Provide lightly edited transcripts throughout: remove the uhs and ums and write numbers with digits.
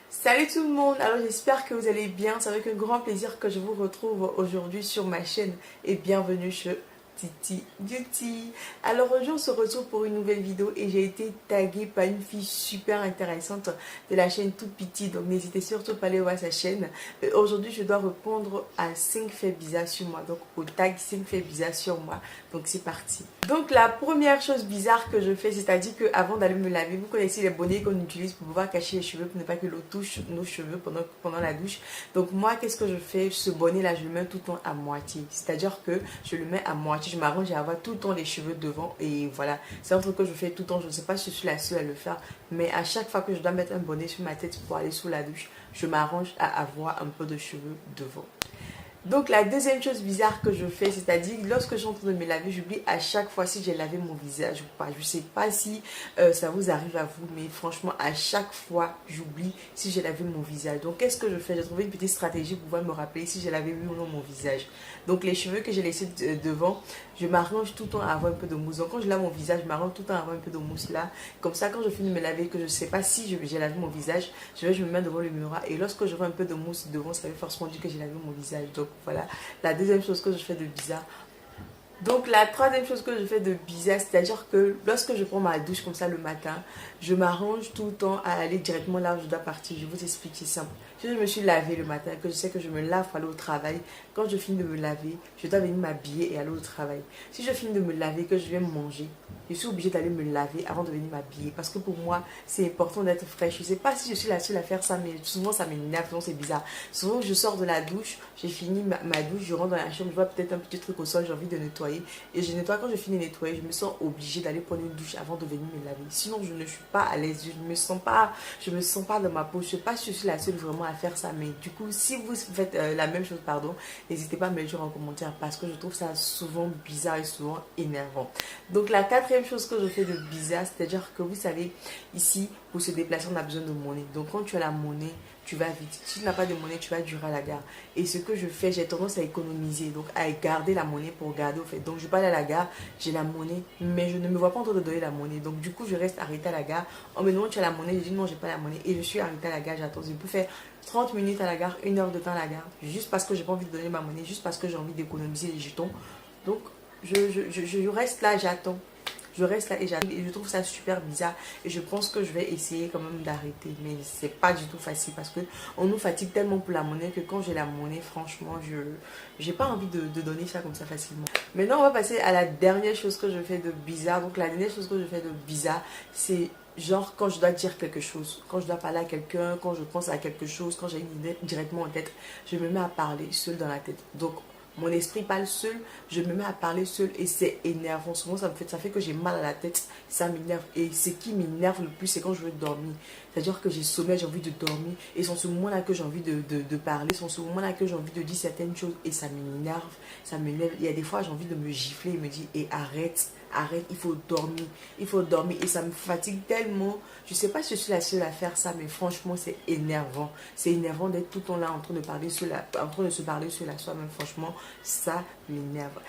Salut tout le monde, alors j'espère que vous allez bien, c'est avec un grand plaisir que je vous retrouve aujourd'hui sur ma chaîne et bienvenue chez Titi Beauty. Alors aujourd'hui on se retrouve pour une nouvelle vidéo et j'ai été taguée par une fille super intéressante de la chaîne Tout Petit, donc n'hésitez surtout pas à aller voir sa chaîne. Aujourd'hui je dois répondre à 5 faits bizarres sur moi, donc au tag 5 faits bizarres sur moi, donc c'est parti. Donc la première chose bizarre que je fais, c'est-à-dire que avant d'aller me laver, vous connaissez les bonnets qu'on utilise pour pouvoir cacher les cheveux, pour ne pas que l'eau touche nos cheveux pendant la douche. Donc moi qu'est-ce que je fais? Ce bonnet là je le mets tout le temps à moitié, c'est-à-dire que je le mets à moitié, je m'arrange à avoir tout le temps les cheveux devant et voilà, c'est un truc que je fais tout le temps. Je ne sais pas si je suis la seule à le faire, mais à chaque fois que je dois mettre un bonnet sur ma tête pour aller sous la douche, je m'arrange à avoir un peu de cheveux devant. Donc la deuxième chose bizarre que je fais, c'est-à-dire lorsque je suis en train de me laver, j'oublie à chaque fois si j'ai lavé mon visage ou pas. Je ne sais pas si ça vous arrive à vous, mais franchement à chaque fois j'oublie si j'ai lavé mon visage. Donc qu'est-ce que je fais? J'ai trouvé une petite stratégie pour pouvoir me rappeler si j'ai lavé oui ou non mon visage. Donc les cheveux que j'ai laissés devant, je m'arrange tout le temps à avoir un peu de mousse. Donc quand je lave mon visage, je m'arrange tout le temps à avoir un peu de mousse là. Comme ça quand je finis de me laver, que je ne sais pas si j'ai lavé mon visage, je me mets devant le miroir et lorsque je vois un peu de mousse devant, ça veut forcément dire que j'ai lavé mon visage. Donc voilà la deuxième chose que je fais de bizarre. Donc la troisième chose que je fais de bizarre, c'est-à-dire que lorsque je prends ma douche comme ça le matin, je m'arrange tout le temps à aller directement là où je dois partir. Je vous explique, c'est simple. Si je me suis lavé le matin, que je sais que je me lave pour aller au travail, quand je finis de me laver, je dois venir m'habiller et aller au travail. Si je finis de me laver, que je viens manger, je suis obligée d'aller me laver avant de venir m'habiller. Parce que pour moi, c'est important d'être fraîche. Je ne sais pas si je suis la seule à faire ça, mais souvent ça m'énerve, souvent c'est bizarre. Souvent je sors de la douche, j'ai fini ma douche, je rentre dans la chambre, je vois peut-être un petit truc au sol, j'ai envie de nettoyer. Et je nettoie, quand je finis de nettoyer, je me sens obligée d'aller prendre une douche avant de venir me laver. Sinon, je ne suis pas à l'aise, je ne me sens pas dans ma peau. Je ne sais pas si je suis la seule vraiment à faire ça, mais du coup, si vous faites la même chose, pardon, n'hésitez pas à me le dire en commentaire parce que je trouve ça souvent bizarre et souvent énervant. Donc la quatrième chose que je fais de bizarre, c'est-à-dire que vous savez, ici, pour se déplacer, on a besoin de monnaie. Donc quand tu as la monnaie, tu vas vite. Si tu n'as pas de monnaie, tu vas durer à la gare. Et ce que je fais, j'ai tendance à économiser, donc à garder la monnaie pour garder au fait. Donc je vais aller à la gare, j'ai la monnaie, mais je ne me vois pas en train de donner la monnaie. Donc du coup, je reste arrêtée à la gare. On me demande tu as la monnaie, je dis non, j'ai pas la monnaie. Et je suis arrêtée à la gare, j'attends. Je peux faire 30 minutes à la gare, 1 heure de temps à la gare, juste parce que j'ai pas envie de donner ma monnaie, juste parce que j'ai envie d'économiser les jetons. Donc je reste là, j'attends. Je reste là et j'attends et je trouve ça super bizarre et je pense que je vais essayer quand même d'arrêter, mais c'est pas du tout facile parce que on nous fatigue tellement pour la monnaie que quand j'ai la monnaie, franchement, j'ai pas envie de donner ça comme ça facilement. Maintenant on va passer à la dernière chose que je fais de bizarre. Donc la dernière chose que je fais de bizarre, c'est genre quand je dois dire quelque chose, quand je dois parler à quelqu'un, quand je pense à quelque chose, quand j'ai une idée directement en tête, je me mets à parler seule dans la tête. Donc mon esprit parle seul, je me mets à parler seul et c'est énervant. Souvent ça fait que j'ai mal à la tête, ça m'énerve. Et ce qui m'énerve le plus, c'est quand je veux dormir. C'est-à-dire que j'ai sommeil, j'ai envie de dormir. Et c'est en ce moment-là que j'ai envie de parler, c'est en ce moment-là que j'ai envie de dire certaines choses. Et ça m'énerve, ça m'énerve. Il y a des fois j'ai envie de me gifler et me dire et arrête, il faut dormir. Il faut dormir et ça me fatigue tellement. Je ne sais pas si je suis la seule à faire ça, mais franchement c'est énervant. C'est énervant d'être tout le temps là en train de parler en train de se parler sur la soi-même. Franchement, ça m'énerve.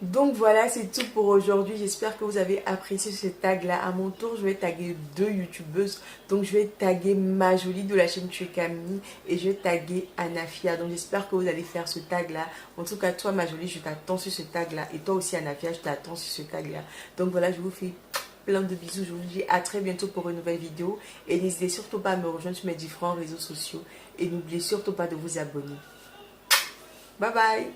Donc voilà, c'est tout pour aujourd'hui. J'espère que vous avez apprécié ce tag là. À mon tour, je vais taguer 2 youtubeuses. Donc je vais taguer Majolie de la chaîne Tu es Camille et je vais taguer Anafia. Donc j'espère que vous allez faire ce tag là. En tout cas, toi Majolie, je t'attends sur ce tag là. Et toi aussi Anafia, je t'attends sur ce tag là. Donc voilà, je vous fais plein de bisous. Je vous dis à très bientôt pour une nouvelle vidéo. Et n'hésitez surtout pas à me rejoindre sur mes différents réseaux sociaux. Et n'oubliez surtout pas de vous abonner. Bye bye.